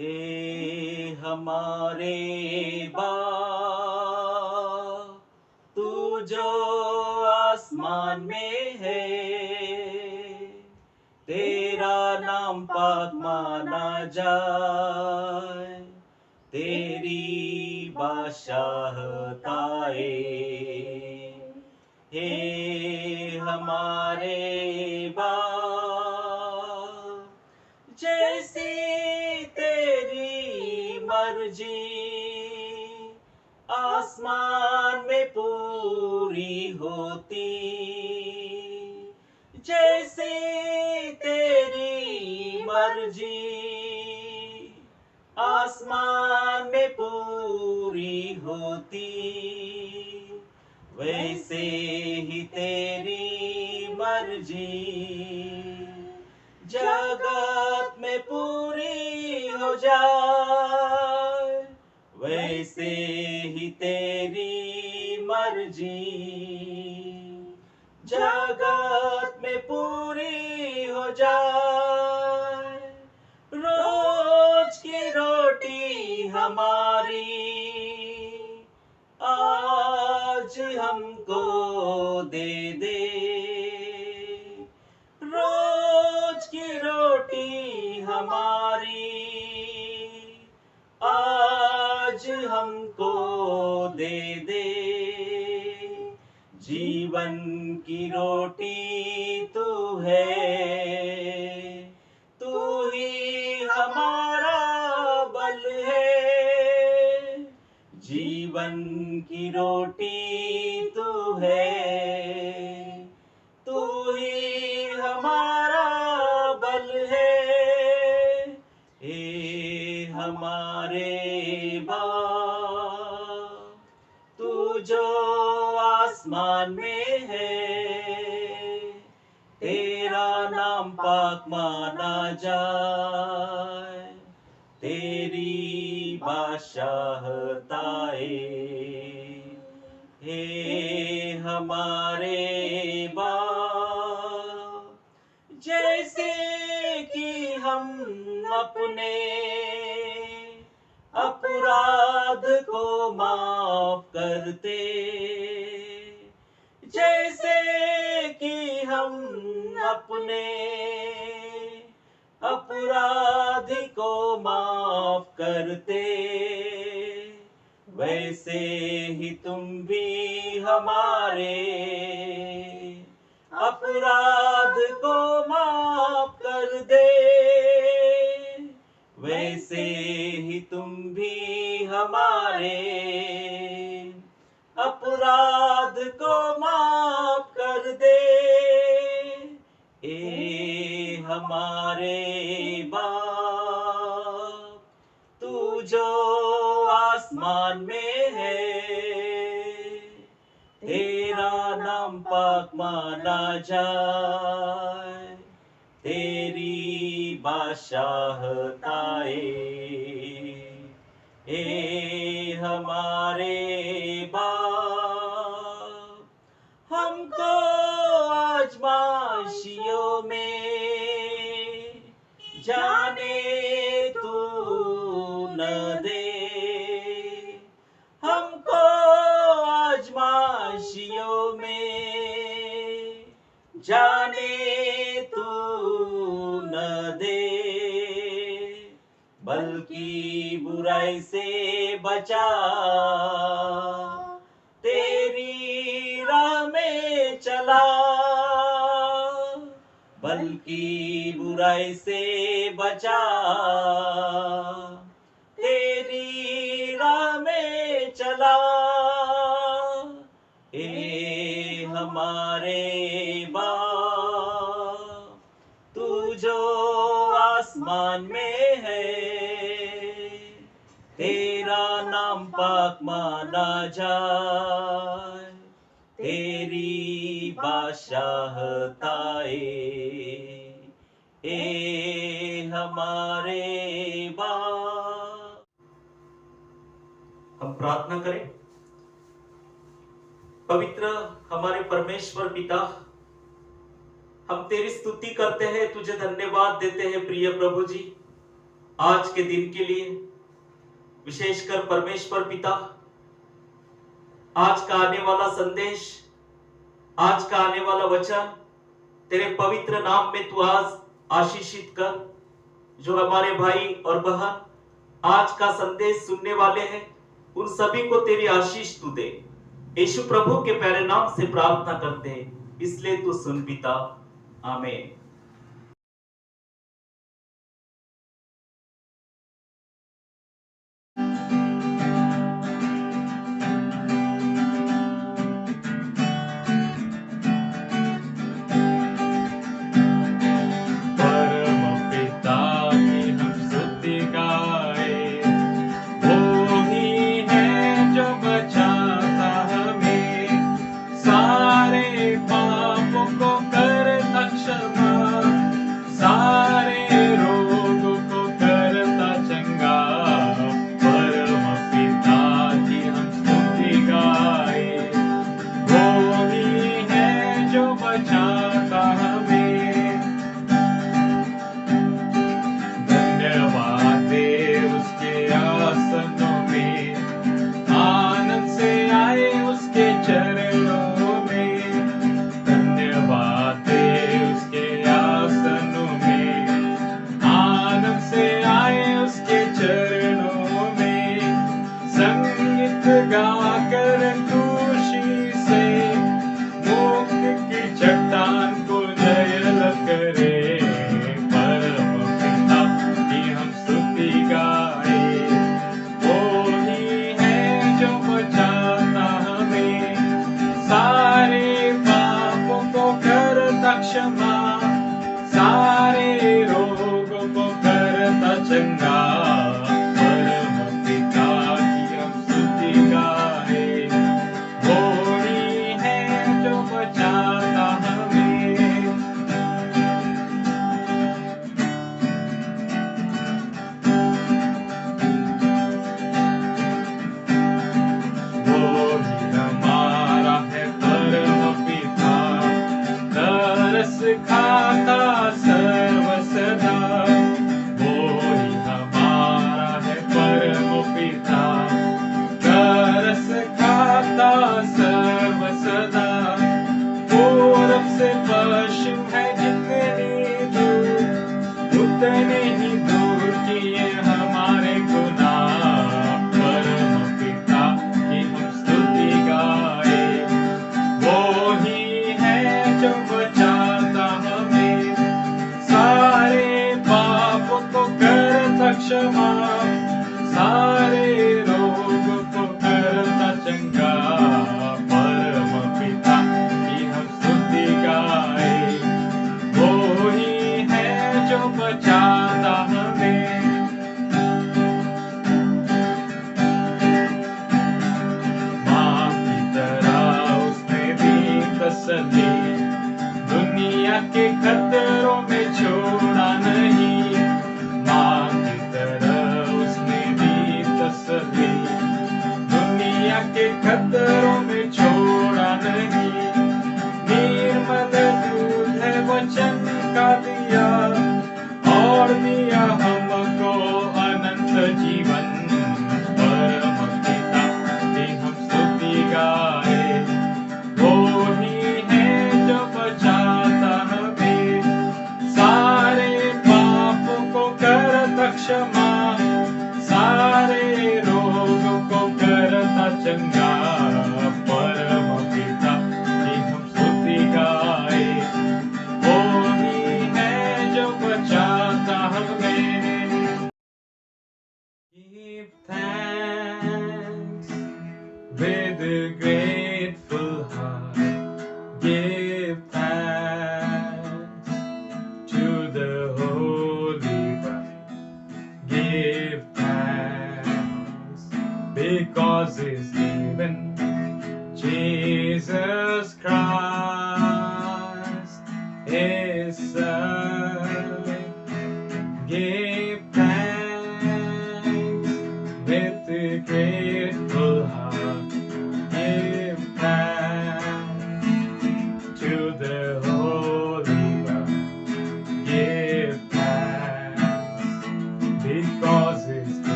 हे हमारे बाप, तू जो आसमान में है, तेरा नाम पाक माना जाए, तेरी बादशाहत आए। हे हमारे बाप, जैसी तेरी मर्जी आसमान में पूरी होती, जैसी तेरी मर्जी आसमान में पूरी होती, वैसे ही तेरी मर्जी जगत में पूरी हो जाए, वैसे ही तेरी मर्जी जगत में पूरी हो जाए। रोज की रोटी हमारी आज हमको दे दे, रोज की रोटी हमारी आज हमको दे दे। जीवन की रोटी तू है, तू ही हमारा बल है। जीवन की रोटी तू है, तू ही हमारा बल है। हे हमारे बाप, तू जो आसमान में है, तेरा नाम पाक माना जाए, तेरी बादशाहत आए। हे हमारे बाप, जैसे कि हम अपने अपराध को माफ करते, जैसे कि हम अपने अपराधी को माफ करते, वैसे ही तुम भी हमारे अपराध को माफ कर दे, वैसे ही तुम भी हमारे अपराध को माफ कर दे। ए हमारे बाप, तू जो आसमान में है, तेरा नाम पाक माना जाए, तेरी बादशाहत आए। हे हमारे बाप, हमको आजमाइशियों में जाने तू न दे, हमको आजमाइशियों में जाने तू न दे, बल्कि बुराई से बचा, तेरी राह में चला, बल्कि बुराई से बचा, तेरी राह में चला। ए हमारे बाप, तू जो आसमान में है, तेरा नाम पाक माना जाए, तेरी बादशाहत आए। ए हमारे बाप, हम प्रार्थना करें। पवित्र हमारे परमेश्वर पिता, हम तेरी स्तुति करते हैं, तुझे धन्यवाद देते हैं प्रिय प्रभु जी। आज के दिन के लिए, विशेषकर परमेश्वर पिता, आज का आने वाला संदेश, आज का आने वाला वचन तेरे पवित्र नाम में तू आज आशीषित कर। जो हमारे भाई और बहन आज का संदेश सुनने वाले हैं, उन सभी को तेरी आशीष तू दे। यीशु प्रभु के प्यारे नाम से प्रार्थना करते हैं, इसलिए तू सुन पिता। आमीन।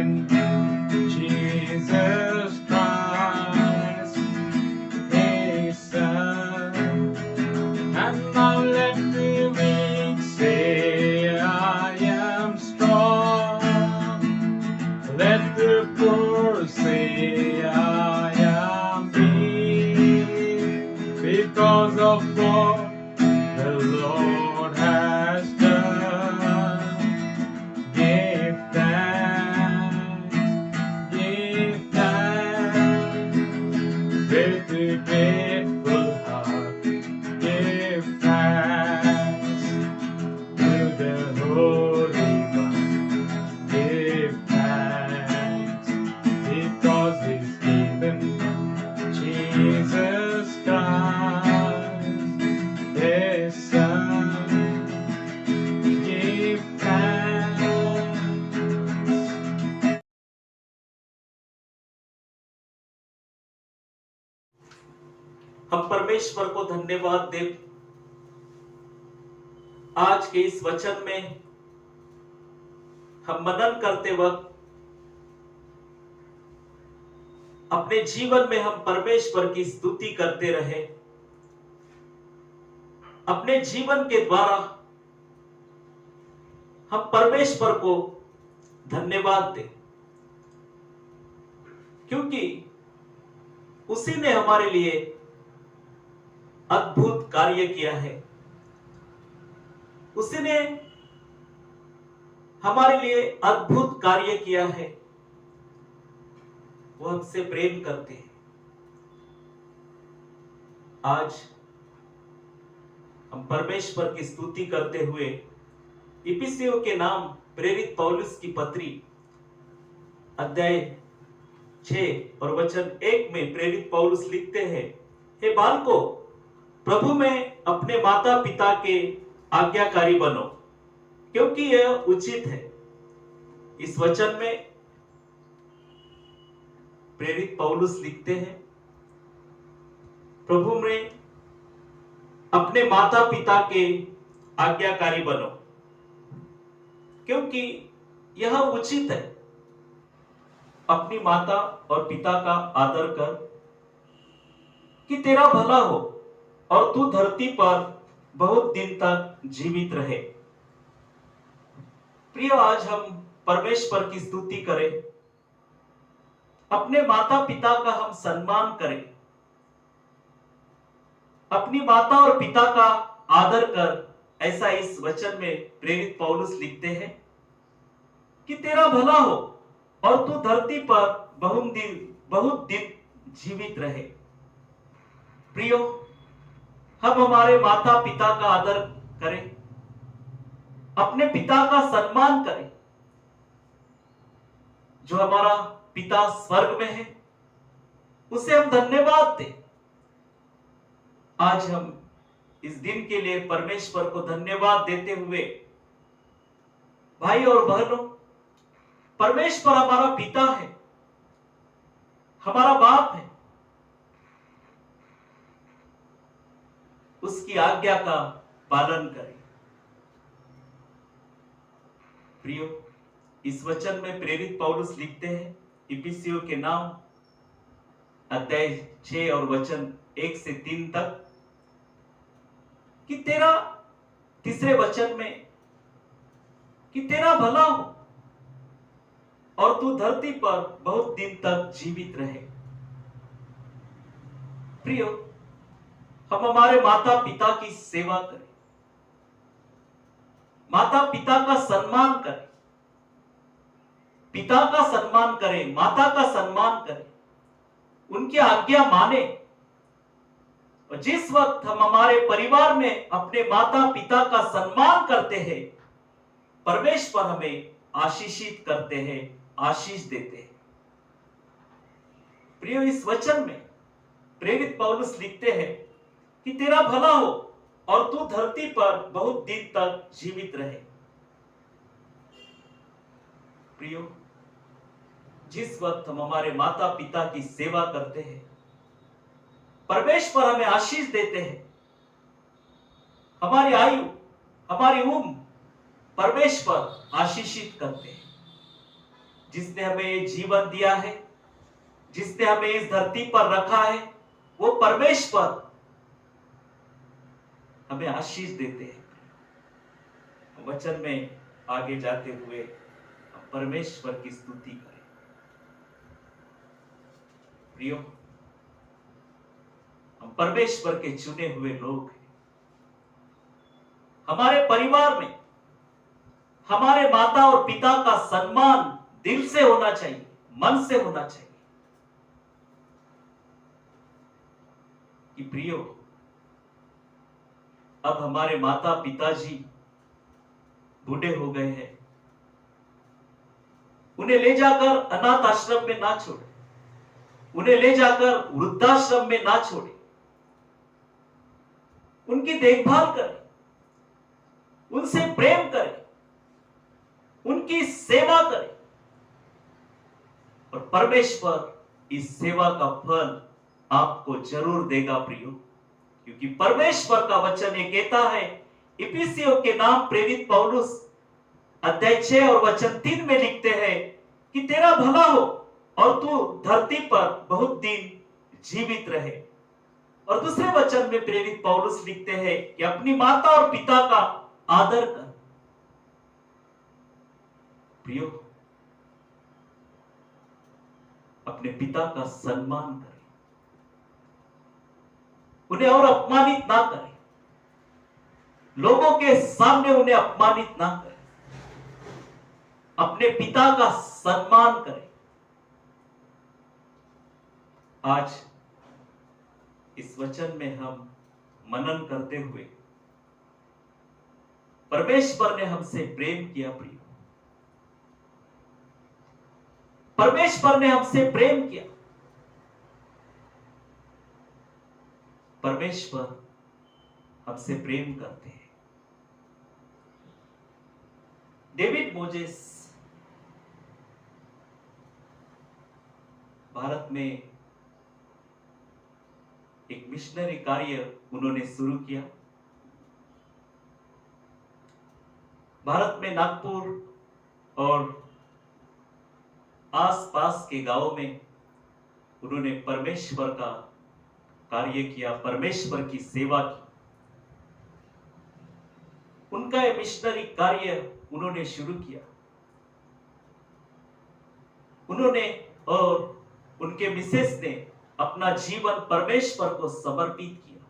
in Jesus Christ, His Son. And now let the weak say, I am strong. Let the poor say, I am weak, because of what the Lord has done. Give thanks, give thanks, with a grateful heart. Give thanks to the Holy One. Give thanks because He's given Jesus Christ, His Son. Give thanks. हम परमेश्वर को धन्यवाद दें। आज के इस वचन में हम मनन करते वक्त अपने जीवन में हम परमेश्वर की स्तुति करते रहे। अपने जीवन के द्वारा हम परमेश्वर को धन्यवाद दें, क्योंकि उसी ने हमारे लिए अद्भुत कार्य किया है। उसी ने हमारे लिए अद्भुत कार्य किया है। वो हमसे प्रेम करते हैं। आज हम परमेश्वर की स्तुति करते हुए इफिसियों के नाम प्रेरित पौलुस की पत्री अध्याय 6 और वचन 1 में प्रेरित पौलुस लिखते हैं, हे बालकों, प्रभु में अपने माता पिता के आज्ञाकारी बनो, क्योंकि यह उचित है। इस वचन में प्रेरित पौलुस लिखते हैं, प्रभु में अपने माता पिता के आज्ञाकारी बनो, क्योंकि यह उचित है। अपनी माता और पिता का आदर कर कि तेरा भला हो और तू धरती पर बहुत दिन तक जीवित रहे। प्रिय, आज हम परमेश्वर की स्तुति करें, अपने माता पिता का हम सम्मान करें, अपनी माता और पिता का आदर कर। ऐसा इस वचन में प्रेरित पौलुस लिखते हैं कि तेरा भला हो और तू धरती पर बहुत दिन जीवित रहे। प्रियो, हम हमारे माता पिता का आदर करें, अपने पिता का सम्मान करें। जो हमारा पिता स्वर्ग में है, उसे हम धन्यवाद दें। आज हम इस दिन के लिए परमेश्वर को धन्यवाद देते हुए, भाई और बहनों, परमेश्वर हमारा पिता है, हमारा बाप है। उसकी आज्ञा का पालन करें। प्रियो, इस वचन में प्रेरित पौलुस लिखते हैं इफिसियों के नाम अध्याय 6 और वचन 1 से 3 तक कि तीसरे वचन में कि तेरा भला हो और तू धरती पर बहुत दिन तक जीवित रहे। प्रियो, हम हमारे माता पिता की सेवा करें, माता पिता का सम्मान करें, पिता का सम्मान करें, माता का सम्मान करें, उनकी आज्ञा माने। और जिस वक्त हम हमारे परिवार में अपने माता पिता का सम्मान करते हैं, परमेश्वर हमें आशीषित करते हैं, आशीष देते हैं। प्रियो, इस वचन में प्रेरित पौलुस लिखते हैं कि तेरा भला हो और तू धरती पर बहुत दिन तक जीवित रहे। प्रियो, जिस वक्त हम हमारे माता पिता की सेवा करते हैं, परमेश्वर हमें आशीष देते हैं। हमारी आयु, हमारी उम्र परमेश्वर आशीषित करते हैं। जिसने हमें जीवन दिया है, जिसने हमें इस धरती पर रखा है, वो परमेश्वर हमें आशीष देते हैं। वचन में आगे जाते हुए हम परमेश्वर की स्तुति करें। प्रियो, हम परमेश्वर के चुने हुए लोग हैं। हमारे परिवार में हमारे माता और पिता का सम्मान दिल से होना चाहिए, मन से होना चाहिए। कि प्रियो, अब हमारे माता पिताजी बूढ़े हो गए हैं, उन्हें ले जाकर अनाथ आश्रम में ना छोड़े, उन्हें ले जाकर वृद्धाश्रम में ना छोड़े, उनकी देखभाल करें, उनसे प्रेम करें, उनकी सेवा करें, और परमेश्वर इस सेवा का फल आपको जरूर देगा प्रियो। क्योंकि परमेश्वर का वचन ये कहता है, इफिसियों के नाम प्रेरित पौलुस अध्याय 6 और वचन 3 में लिखते हैं कि तेरा भला हो और तू धरती पर बहुत दिन जीवित रहे। और दूसरे वचन में प्रेरित पौलुस लिखते हैं कि अपनी माता और पिता का आदर कर। प्रियो, अपने पिता का सम्मान करें, उन्हें और अपमानित ना करें, लोगों के सामने उन्हें अपमानित ना करें, अपने पिता का सम्मान करें। आज इस वचन में हम मनन करते हुए परमेश्वर ने हमसे प्रेम किया प्रिय, परमेश्वर ने हमसे प्रेम किया। परमेश्वर हमसे प्रेम करते हैं। डेविड मोजेस भारत में एक मिशनरी कार्य उन्होंने शुरू किया। भारत में नागपुर और आसपास के गांवों में उन्होंने परमेश्वर का कार्य किया, परमेश्वर की सेवा की। उनका यह मिशनरी कार्य उन्होंने शुरू किया। उन्होंने और उनके मिसेस ने अपना जीवन परमेश्वर को समर्पित किया।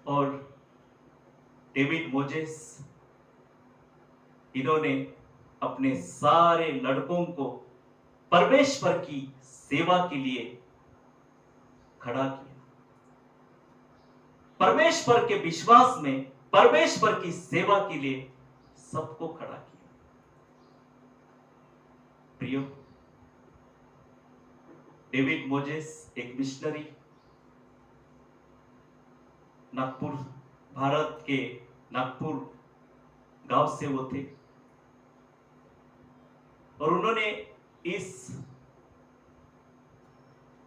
और डेविड मोजेस, इन्होंने अपने सारे लड़कों को परमेश्वर की सेवा के लिए खड़ा किया। परमेश्वर के विश्वास में, परमेश्वर की सेवा के लिए सबको खड़ा किया। प्रियो, डेविड मोजेस एक मिशनरी नागपुर, भारत के नागपुर गांव से वो थे, और उन्होंने इस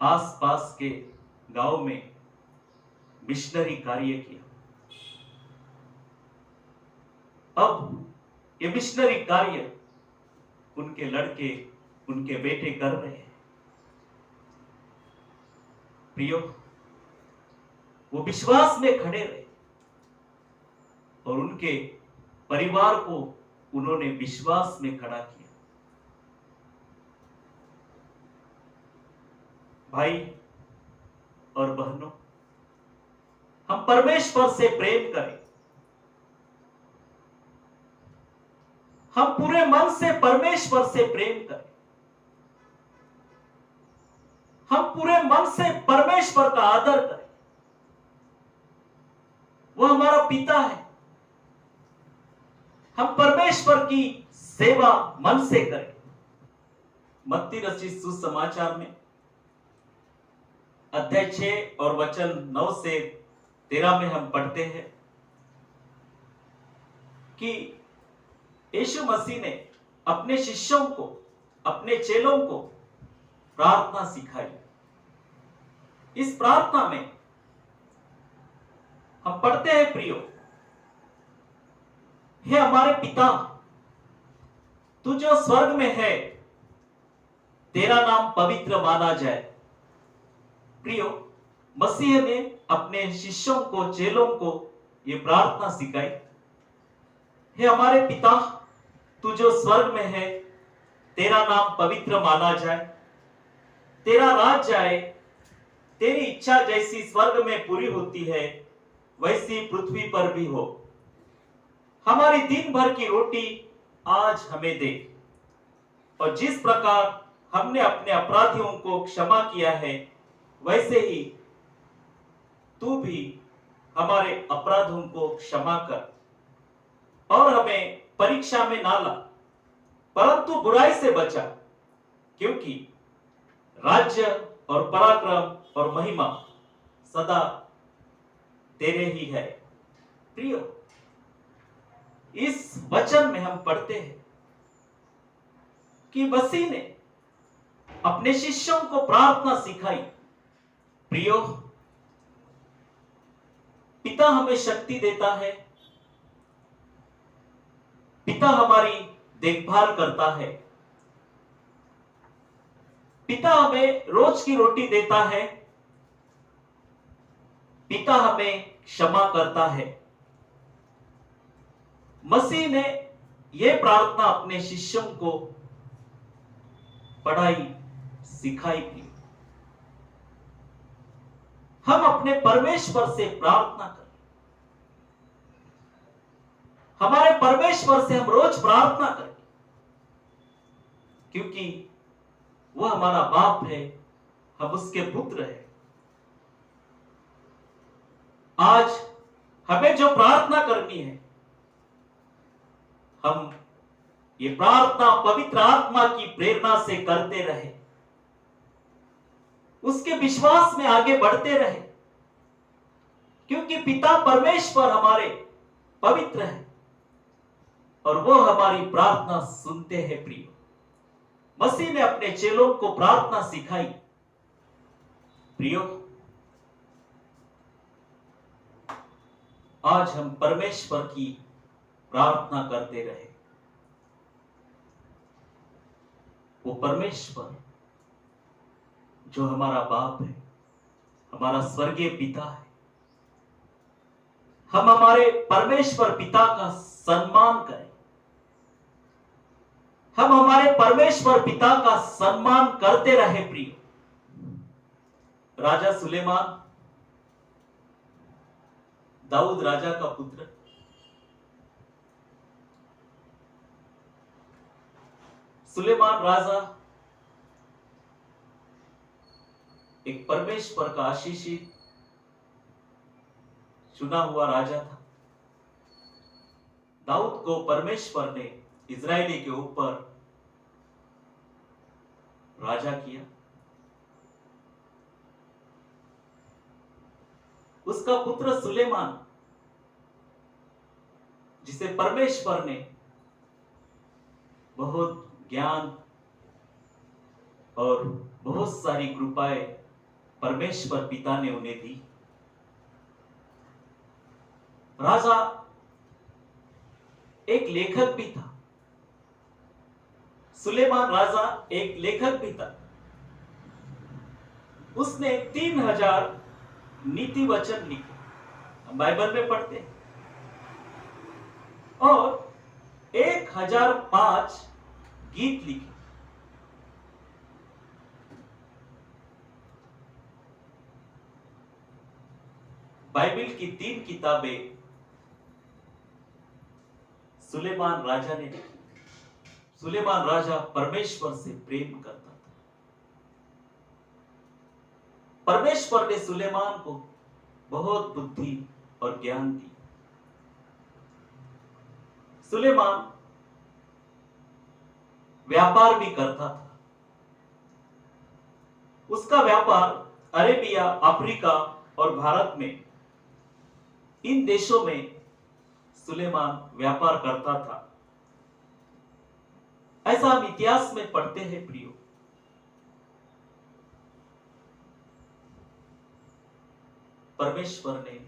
आसपास के गांव में मिशनरी कार्य किया। अब ये मिशनरी कार्य उनके लड़के, उनके बेटे कर रहे हैं। प्रियो, वो विश्वास में खड़े रहे और उनके परिवार को उन्होंने विश्वास में खड़ा किया। भाई और बहनों, हम परमेश्वर से प्रेम करें। हम पूरे मन से परमेश्वर से प्रेम करें। हम पूरे मन से परमेश्वर का आदर करें। वो हमारा पिता है। हम परमेश्वर की सेवा मन से करें। मत्ती रचित सुसमाचार में अध्याय 6 और वचन 9 से 13 में हम पढ़ते हैं कि यीशु मसीह ने अपने शिष्यों को, अपने चेलों को प्रार्थना सिखाई। इस प्रार्थना में हम पढ़ते हैं, प्रियो, हे हमारे पिता, तू जो स्वर्ग में है, तेरा नाम पवित्र माना जाए। प्रियो, मसीह ने अपने शिष्यों को, चेलों को ये प्रार्थना सिखाई, हे हमारे पिता, तू जो स्वर्ग में है, तेरा नाम पवित्र माना जाए, तेरा राज्य आए, तेरी इच्छा जैसी स्वर्ग में पूरी होती है वैसी पृथ्वी पर भी हो। हमारी दिन भर की रोटी आज हमें दे, और जिस प्रकार हमने अपने अपराधियों को क्षमा किया है, वैसे ही तू भी हमारे अपराधों को क्षमा कर, और हमें परीक्षा में ना ला, परंतु बुराई से बचा, क्योंकि राज्य और पराक्रम और महिमा सदा तेरे ही है। प्रियो, इस वचन में हम पढ़ते हैं कि मसीह ने अपने शिष्यों को प्रार्थना सिखाई। प्रियो, पिता हमें शक्ति देता है, पिता हमारी देखभाल करता है, पिता हमें रोज की रोटी देता है, पिता हमें क्षमा करता है। मसीह ने यह प्रार्थना अपने शिष्यों को पढ़ाई, सिखाई थी। हम अपने परमेश्वर से प्रार्थना करें, हमारे परमेश्वर से हम रोज प्रार्थना करें, क्योंकि वह हमारा बाप है, हम उसके पुत्र हैं। आज हमें जो प्रार्थना करनी है, हम ये प्रार्थना पवित्र आत्मा की प्रेरणा से करते रहे, उसके विश्वास में आगे बढ़ते रहे, क्योंकि पिता परमेश्वर हमारे पवित्र है और वो हमारी प्रार्थना सुनते हैं। प्रिय, मसीह ने अपने चेलों को प्रार्थना सिखाई। प्रियो, आज हम परमेश्वर की प्रार्थना करते रहे। वो परमेश्वर जो हमारा बाप है, हमारा स्वर्गीय पिता है, हम हमारे परमेश्वर पिता का सम्मान करें, हम हमारे परमेश्वर पिता का सम्मान करते रहे। प्रिय, राजा सुलेमान, दाऊद राजा का पुत्र, सुलेमान राजा एक परमेश्वर का आशीषित चुना हुआ राजा था। दाऊद को परमेश्वर ने इजरायली के ऊपर राजा किया। उसका पुत्र सुलेमान, जिसे परमेश्वर ने बहुत ज्ञान और बहुत सारी कृपाएं परमेश्वर पिता ने उन्हें दी। राजा एक लेखक भी था, सुलेमान राजा एक लेखक भी था। उसने 3000 नीति वचन लिखे, हम बाइबल में पढ़ते हैं, और 1005 गीत लिखे। बाइबल की 3 किताबें सुलेमान राजा ने लिखी। सुलेमान राजा परमेश्वर से प्रेम करता था। परमेश्वर ने सुलेमान को बहुत बुद्धि और ज्ञान दी। सुलेमान व्यापार भी करता था। उसका व्यापार अरेबिया, अफ्रीका और भारत में, इन देशों में सुलेमान व्यापार करता था। ऐसा हम इतिहास में पढ़ते हैं। प्रियो, परमेश्वर ने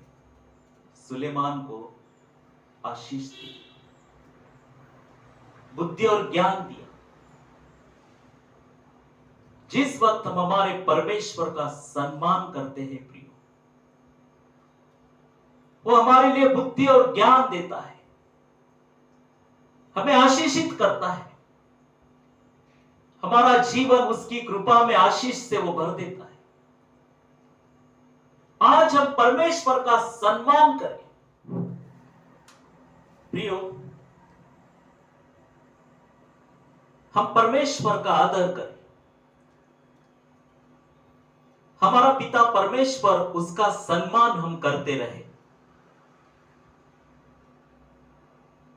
सुलेमान को आशीष दी। बुद्धि और ज्ञान दिया। जिस वक्त हम हमारे परमेश्वर का सम्मान करते हैं प्रियो, वो हमारे लिए बुद्धि और ज्ञान देता है, हमें आशीषित करता है, हमारा जीवन उसकी कृपा में आशीष से वो भर देता है। आज हम परमेश्वर का सम्मान करें प्रियो, हम परमेश्वर का आदर करें। हमारा पिता परमेश्वर, उसका सम्मान हम करते रहे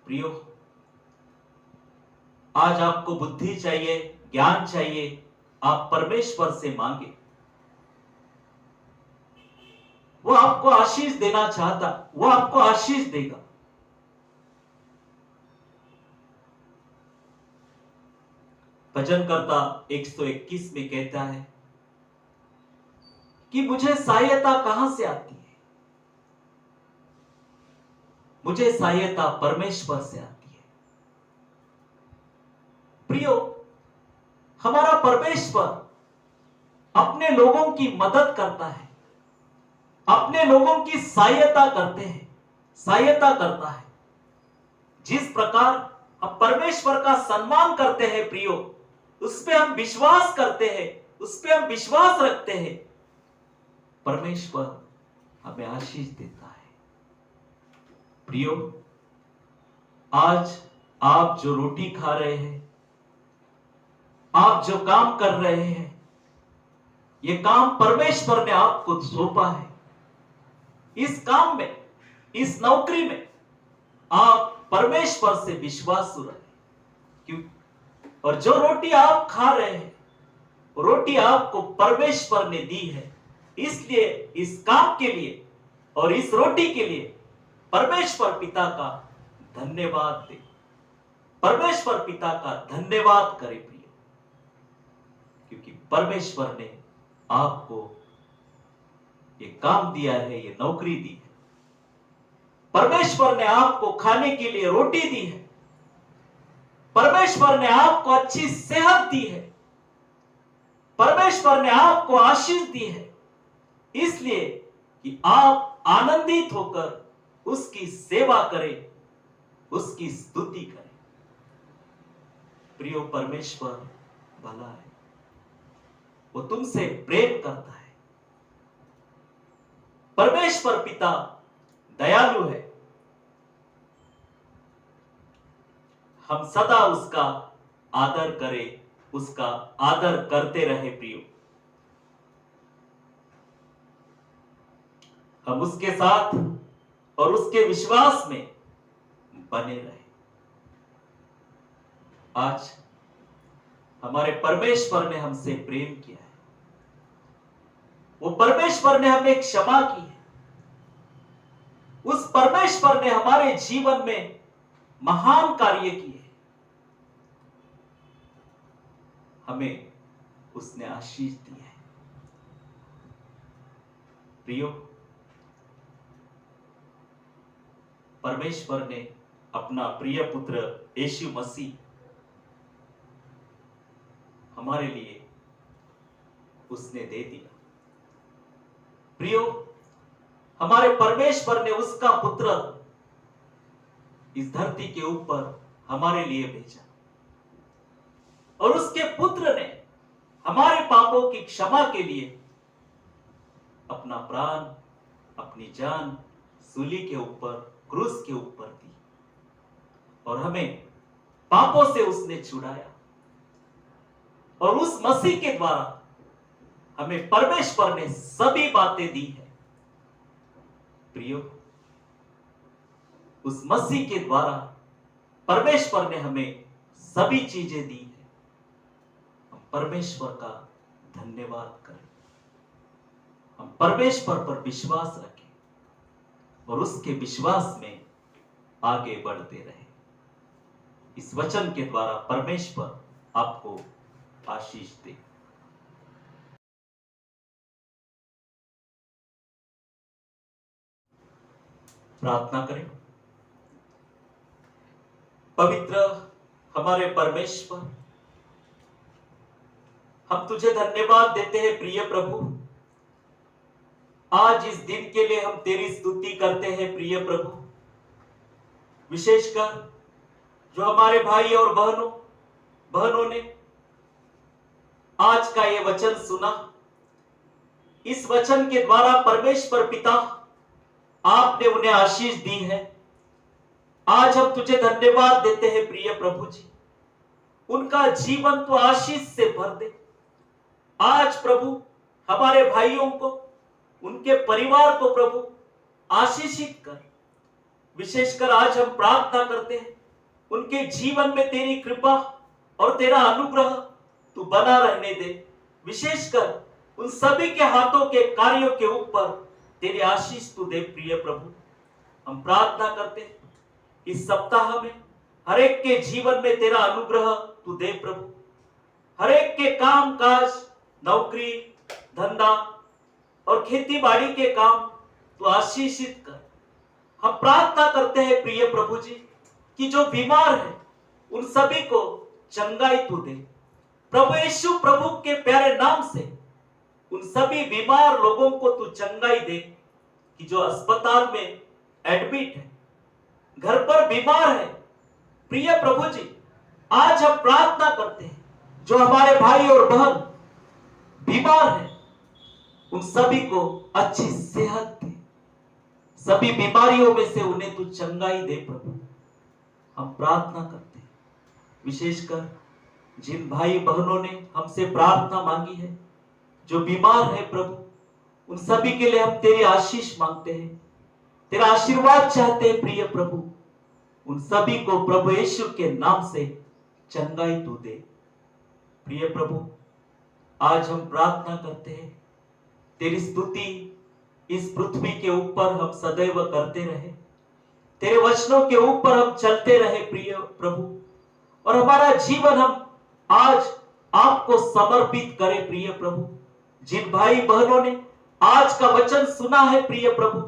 प्रियो। आज आपको बुद्धि चाहिए, ज्ञान चाहिए, आप परमेश्वर से मांगे, वो आपको आशीष देना चाहता, वो आपको आशीष देगा। भजनकर्ता 121 में कहता है कि मुझे सहायता कहां से आती है? मुझे सहायता परमेश्वर से आती है। प्रियो, हमारा परमेश्वर अपने लोगों की मदद करता है, अपने लोगों की सहायता करता है। जिस प्रकार हम परमेश्वर का सम्मान करते हैं प्रियो, उस पे हम विश्वास करते हैं, उस पे हम विश्वास रखते हैं, परमेश्वर हमें आशीष देता है। प्रियो, आज आप जो रोटी खा रहे हैं, आप जो काम कर रहे हैं, ये काम परमेश्वर ने आपको सौंपा है। इस काम में, इस नौकरी में आप परमेश्वर से विश्वास रखें। क्यों? और जो रोटी आप खा रहे हैं, रोटी आपको परमेश्वर ने दी है। इसलिए इस काम के लिए और इस रोटी के लिए परमेश्वर पिता का धन्यवाद दे, परमेश्वर पिता का धन्यवाद करे प्रिय, क्योंकि परमेश्वर ने आपको ये काम दिया है, ये नौकरी दी है। परमेश्वर ने आपको खाने के लिए रोटी दी है, परमेश्वर ने आपको अच्छी सेहत दी है, परमेश्वर ने आपको आशीष दी है, इसलिए कि आप आनंदित होकर उसकी सेवा करें, उसकी स्तुति करें। प्रियो, परमेश्वर भला है, वो तुमसे प्रेम करता है। परमेश्वर पिता दयालु है, हम सदा उसका आदर करें, उसका आदर करते रहे प्रियो। हम उसके साथ और उसके विश्वास में बने रहे। आज हमारे परमेश्वर ने हमसे प्रेम किया है, वो परमेश्वर ने हमें क्षमा की है, उस परमेश्वर ने हमारे जीवन में महान कार्य किए, हमें उसने आशीष दी है। प्रियो, परमेश्वर ने अपना प्रिय पुत्र यीशु मसीह हमारे लिए उसने दे दिया। प्रियो, हमारे परमेश्वर ने उसका पुत्र इस धरती के ऊपर हमारे लिए भेजा, और उसके पुत्र ने हमारे पापों की क्षमा के लिए अपना प्राण, अपनी जान सूली के ऊपर, क्रूस के ऊपर दी, और हमें पापों से उसने छुड़ाया। और उस मसीह के द्वारा हमें परमेश्वर ने सभी बातें दी है। प्रियो, उस मसीह के द्वारा परमेश्वर ने हमें सभी चीजें दी है। हम परमेश्वर का धन्यवाद करें, हम परमेश्वर पर विश्वास रखें और उसके विश्वास में आगे बढ़ते रहें। इस वचन के द्वारा परमेश्वर आपको आशीष दे। प्रार्थना करें। पवित्र हमारे परमेश्वर, हम तुझे धन्यवाद देते हैं प्रिय प्रभु। आज इस दिन के लिए हम तेरी स्तुति करते हैं प्रिय प्रभु। विशेषकर जो हमारे भाई और बहनों ने आज का ये वचन सुना, इस वचन के द्वारा परमेश्वर पिता आपने उन्हें आशीष दी है। आज हम तुझे धन्यवाद देते हैं प्रिय प्रभु जी। उनका जीवन तो आशीष से भर दे। आज प्रभु हमारे भाइयों को, उनके परिवार को प्रभु आशीषित कर। विशेषकर आज हम प्रार्थना करते हैं उनके जीवन में तेरी कृपा और तेरा अनुग्रह तू बना रहने दे। विशेषकर उन सभी के हाथों के कार्यों के ऊपर तेरी आशीष तू दे प्रिय प्रभु। हम प्रार्थना करते हैं इस सप्ताह में हर एक के जीवन में तेरा अनुग्रह तू दे प्रभु। हर एक के काम काज, नौकरी, धंधा और खेती बाड़ी के काम तू आशीषित कर। हम प्रार्थना करते हैं प्रिय प्रभु जी कि जो बीमार है उन सभी को चंगाई तू दे। प्रभु यीशु प्रभु के प्यारे नाम से उन सभी बीमार लोगों को तू चंगाई दे कि जो अस्पताल में एडमिट है, घर पर बीमार है। प्रिय प्रभु जी, आज हम प्रार्थना करते हैं जो हमारे भाई और बहन बीमार है उन सभी को अच्छी सेहत दे। सभी बीमारियों में से उन्हें तू चंगाई दे प्रभु। हम प्रार्थना करते हैं विशेषकर जिन भाई बहनों ने हमसे प्रार्थना मांगी है, जो बीमार है प्रभु, उन सभी के लिए हम तेरी आशीष मांगते हैं, तेरा आशीर्वाद चाहते हैं प्रिय प्रभु। उन सभी को प्रभु यीशु के नाम से चंगाई तू दे। प्रिय प्रभु, आज हम प्रार्थना करते हैं तेरी स्तुति इस पृथ्वी के ऊपर हम सदैव करते रहे, तेरे वचनों के ऊपर हम चलते रहे प्रिय प्रभु, और हमारा जीवन हम आज आपको समर्पित करें प्रिय प्रभु। जिन भाई बहनों ने आज का वचन सुना है प्रिय प्रभु,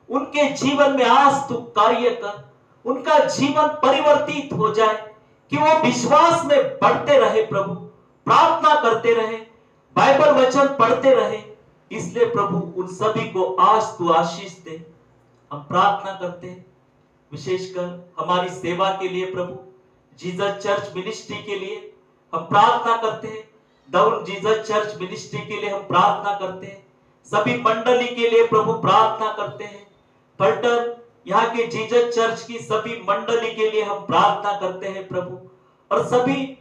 उनके जीवन में आज तू कार्य कर, उनका जीवन परिवर्तित हो जाए कि वो विश्वास में बढ़ते रहे प्रभु, प्रार्थना करते रहे, बाइबल वचन पढ़ते रहे। इसलिए प्रभु उन सभी को आज तू आशीष दे। हम प्रार्थना करते हैं विशेषकर हमारी सेवा के लिए प्रभु, जीसस चर्च मिनिस्ट्री के लिए हम प्रार्थना करते हैं। डाउन जीसस चर्च मिनिस्ट्री के लिए हम प्रार्थना करते हैं। सभी मंडली के लिए प्रभु प्रार्थना करते हैं। पलटन यहाँ के जीसस चर्च की सभी मंडली के लिए हम प्रार्थना करते हैं प्रभु, और सभी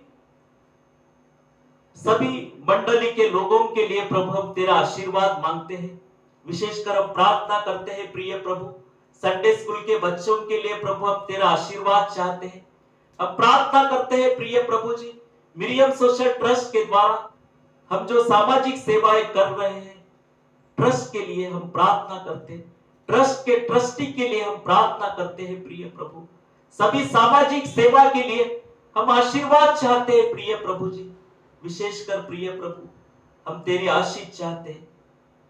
मंडली के लोगों के लिए प्रभु हम तेरा आशीर्वाद मांगते हैं। विशेषकर हम प्रार्थना करते हैं प्रिय प्रभु, संडे स्कूल के बच्चों के लिए प्रभु हम तेरा आशीर्वाद चाहते हैं। हम प्रार्थना करते हैं प्रिय प्रभु जी, मिरियम सोशल ट्रस्ट के द्वारा हम जो सामाजिक सेवाएं कर रहे हैं, ट्रस्ट के लिए हम प्रार्थना करते हैं, ट्रस्ट के ट्रस्टी के लिए हम प्रार्थना करते हैं प्रिय प्रभु। सभी सामाजिक सेवा के लिए हम आशीर्वाद चाहते हैं प्रिय प्रभु जी। विशेषकर प्रिय प्रभु हम तेरी आशीष चाहते हैं।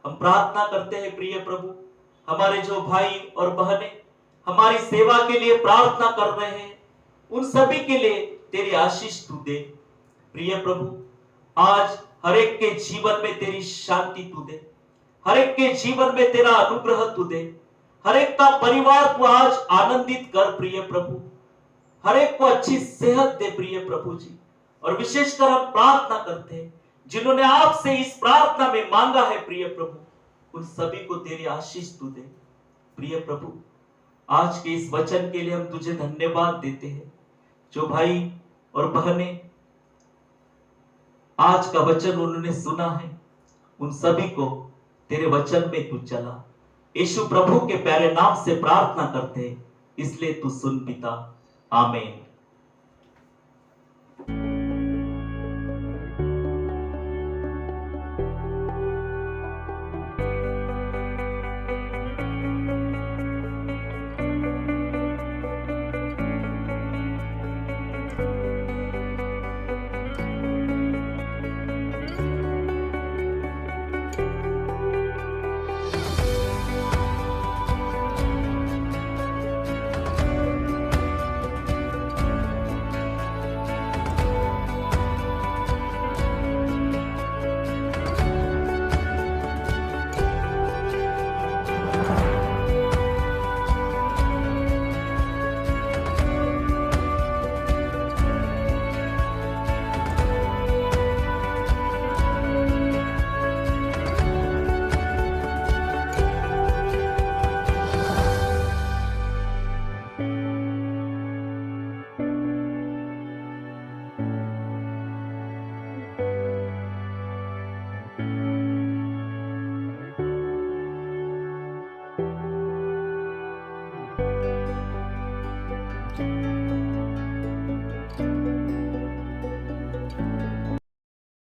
हम प्रार्थना करते हैं प्रिय प्रभु, हमारे जो भाई और बहनें हमारी सेवा के लिए प्रार्थना कर रहे हैं, उन सभी के लिए तेरी आशीष तू दे प्रिय प्रभु। आज हर एक के जीवन में तेरी शांति तू दे, हर एक के जीवन में तेरा अनुग्रह तू दे, हर एक का परिवार तू आज आनंदित कर प्रिय प्रभु, हर एक को अच्छी सेहत दे प्रिय प्रभु जी। और विशेषकर हम प्रार्थना करते हैं जिन्होंने आपसे इस प्रार्थना में मांगा है प्रिय प्रभु, उन सभी को तेरी आशीष तू दे प्रिय प्रभु। आज के इस वचन के लिए हम तुझे धन्यवाद देते हैं। जो भाई और बहनें आज का वचन उन्होंने सुना है, उन सभी को तेरे वचन में तू चला। यीशु प्रभु के प्यारे नाम से प्रार्थना करते हैं, इसलिए तू सुन पिता, आमीन।